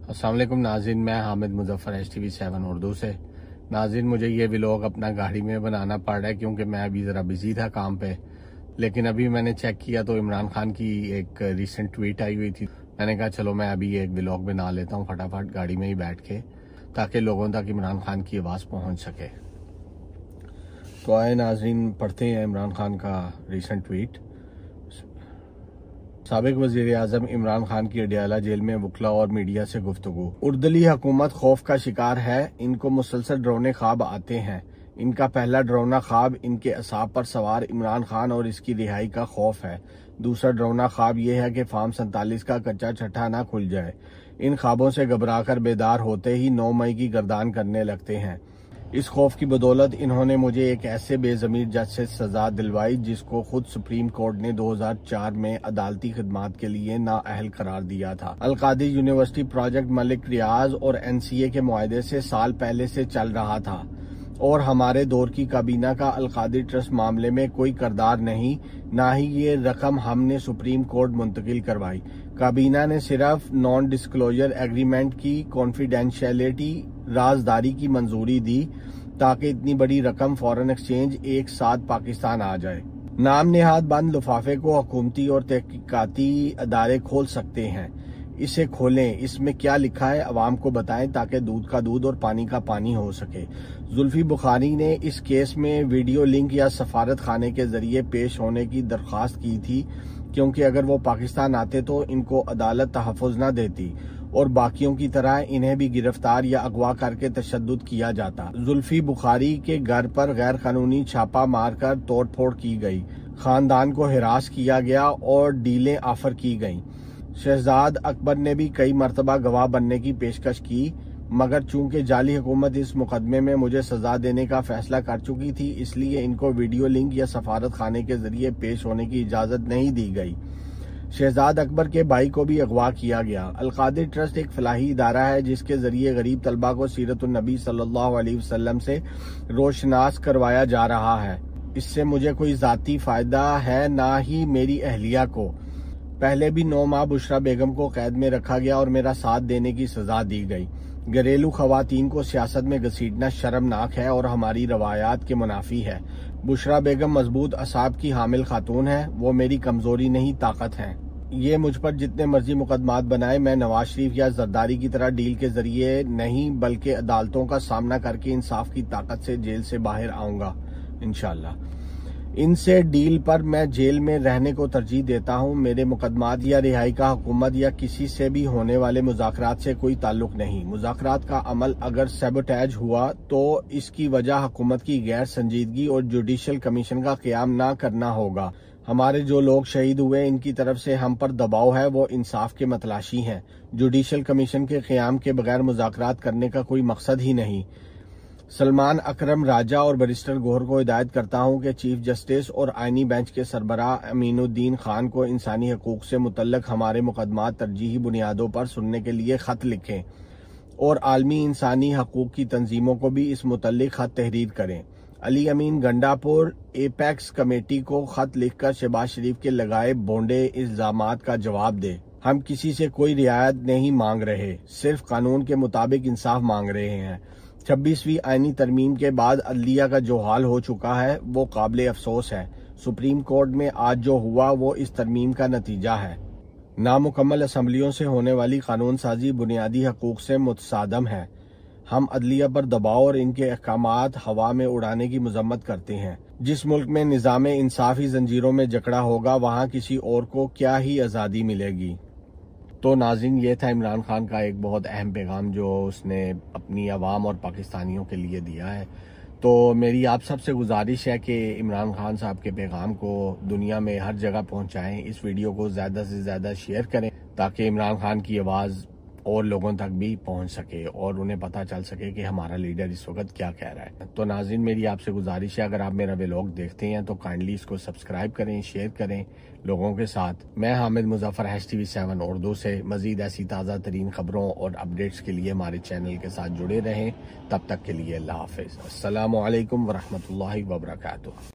अस्सलाम वालेकुम नाज़रीन, मैं हामिद मुजफ्फर HTV7 उर्दू से। नाज़रीन, मुझे ये व्लॉग अपना गाड़ी में बनाना पड़ रहा है क्योंकि मैं अभी ज़रा बिजी था काम पे। लेकिन अभी मैंने चेक किया तो इमरान खान की एक रिसेंट ट्वीट आई हुई थी। मैंने कहा चलो मैं अभी एक व्लॉग बना लेता हूँ फटाफट गाड़ी में ही बैठ के, ताकि लोगों तक इमरान खान की आवाज़ पहुँच सके। तो आए नाज़रीन, पढ़ते हैं इमरान खान का रिसेंट ट्वीट। साबिक वज़ीर आज़म इमरान खान की अडयाला जेल में वकला और मीडिया से गुफ्तगू। उर्दली हुकूमत खौफ का शिकार है, इनको मुसलसल डरावने ख्वाब आते हैं। इनका पहला डरावना ख्वाब इनके असाब पर सवार इमरान खान और इसकी रिहाई का खौफ है। दूसरा डरावना ख्वाब यह है कि फार्म 47 का कच्चा छठा ना खुल जाए। इन ख्वाबों से घबराकर बेदार होते ही 9 मई की गर्दान करने लगते हैं। इस खौफ की बदौलत इन्होंने मुझे एक ऐसे बेजमीर जज से सजा दिलवाई जिसको खुद सुप्रीम कोर्ट ने 2004 में अदालती खिदमात के लिए नाअहल करार दिया था। अलकादी यूनिवर्सिटी प्रोजेक्ट मलिक रियाज और NCA के मुआहदे से साल पहले से चल रहा था और हमारे दौर की काबीना का अलकादी ट्रस्ट मामले में कोई करदार नहीं, ना ही ये रकम हमने सुप्रीम कोर्ट मुंतकिल करवाई। काबीना ने सिर्फ नॉन डिस्क्लोजर एग्रीमेंट की कॉन्फिडेंशियलिटी राजदारी की मंजूरी दी ताकि इतनी बड़ी रकम फॉरेन एक्सचेंज एक साथ पाकिस्तान आ जाए। नाम नेहाद बंद लिफाफे को हुकूमती और तहकीकाती अदारे खोल सकते हैं। इसे खोलें, इसमें क्या लिखा है अवाम को बताएं ताकि दूध का दूध और पानी का पानी हो सके। जुल्फी बुखारी ने इस केस में वीडियो लिंक या सफारत खाने के जरिए पेश होने की दरख्वास्त की थी, क्योंकि अगर वो पाकिस्तान आते तो इनको अदालत तहफ़्फ़ुज़ न देती और बाकियों की तरह इन्हें भी गिरफ्तार या अगवा करके तशद्दुद किया जाता। जुल्फी बुखारी के घर पर गैर कानूनी छापा मारकर तोड़ फोड़ की गई, खानदान को हिरास किया गया और डीलें ऑफर की गईं। शहजाद अकबर ने भी कई मरतबा गवाह बनने की पेशकश की, मगर चूंकि जाली हुकूमत इस मुकदमे में मुझे सजा देने का फैसला कर चुकी थी, इसलिए इनको वीडियो लिंक या सफारत खाने के जरिए पेश होने की इजाजत नहीं दी गई। शहजाद अकबर के भाई को भी अगवा किया गया। अलकादी ट्रस्ट एक फलाही इदारा है जिसके जरिए गरीब तलबा को सीरतुन नबी सल्लल्लाहु अलैहि वसल्लम से रोशनास करवाया जा रहा है। इससे मुझे कोई जाती फायदा है, ना ही मेरी अहलिया को। पहले भी 9 माह बुशरा बेगम को कैद में रखा गया और मेरा साथ देने की सजा दी गई। घरेलू खवातीन को सियासत में घसीटना शर्मनाक है और हमारी रवायात के मुनाफी है। बुशरा बेगम मजबूत असाब की हामिल खातून है, वो मेरी कमजोरी नहीं ताकत है। ये मुझ पर जितने मर्जी मुकदमात बनाए, मैं नवाज शरीफ या जरदारी की तरह डील के जरिए नहीं बल्कि अदालतों का सामना करके इंसाफ की ताकत से जेल से बाहर आऊंगा इंशाल्लाह। इनसे डील पर मैं जेल में रहने को तरजीह देता हूं। मेरे मुकदमात या रिहाई का हुकूमत या किसी से भी होने वाले मुज़ाकरात से कोई ताल्लुक नहीं। मुज़ाकरात का अमल अगर सैबोटेज हुआ तो इसकी वजह हुकूमत की गैर संजीदगी और जुडिशल कमीशन का क़याम न करना होगा। हमारे जो लोग शहीद हुए, इनकी तरफ से हम पर दबाव है, वो इंसाफ के मतलाशी हैं। जुडिशल कमीशन के क़याम के बगैर मुज़ाकरात करने का कोई मकसद ही नहीं। सलमान अकरम राजा और बैरिस्टर गौहर को हिदायत करता हूं कि चीफ जस्टिस और आईनी बेंच के सरबराह अमीनुद्दीन खान को इंसानी हकूक से मुतल्लक हमारे मुकदमात तरजीही बुनियादों पर सुनने के लिए खत लिखें और आलमी इंसानी हकूक की तंजीमों को भी इस मुतल्लिक खत तहरीर करें। अली अमीन गंडापुर एपेक्स कमेटी को खत लिखकर शहबाज शरीफ के लगाए भोंडे इल्जामात का जवाब दे। हम किसी से कोई रियायत नहीं मांग रहे, सिर्फ कानून के मुताबिक इंसाफ मांग रहे हैं। 26वीं आईनी तरमीम के बाद अदलिया का जो हाल हो चुका है वो काबिल अफसोस है। सुप्रीम कोर्ट में आज जो हुआ वो इस तरमीम का नतीजा है। नामुकम्मल असम्बलियों से होने वाली कानून साजी बुनियादी हकूक से मुतसादम है। हम अदलिया पर दबाव और इनके अहकामात हवा में उड़ाने की मजम्मत करते हैं। जिस मुल्क में निज़ाम इंसाफी जंजीरों में जकड़ा होगा, वहाँ किसी और को क्या ही आज़ादी मिलेगी। तो नाज़रीन, ये था इमरान खान का एक बहुत अहम पैगाम जो उसने अपनी आवाम और पाकिस्तानियों के लिए दिया है। तो मेरी आप सबसे गुजारिश है कि इमरान खान साहब के पैगाम को दुनिया में हर जगह पहुंचाएं। इस वीडियो को ज़्यादा से ज़्यादा शेयर करें ताकि इमरान खान की आवाज़ और लोगों तक भी पहुंच सके और उन्हें पता चल सके कि हमारा लीडर इस वक्त क्या कह रहा है। तो नाज़रीन, मेरी आपसे गुजारिश है, अगर आप मेरा व्लॉग देखते हैं तो काइंडली इसको सब्सक्राइब करें, शेयर करें लोगों के साथ। मैं हामिद मुजफ्फर HTV7 उर्दू से मजीद ऐसी ताज़ा तरीन खबरों और अपडेट्स के लिए हमारे चैनल के साथ जुड़े रहें। तब तक के लिए अल्लाह हाफिज़। अस्सलामु अलैकुम वरहमतुल्लाहि वबरकातुहू।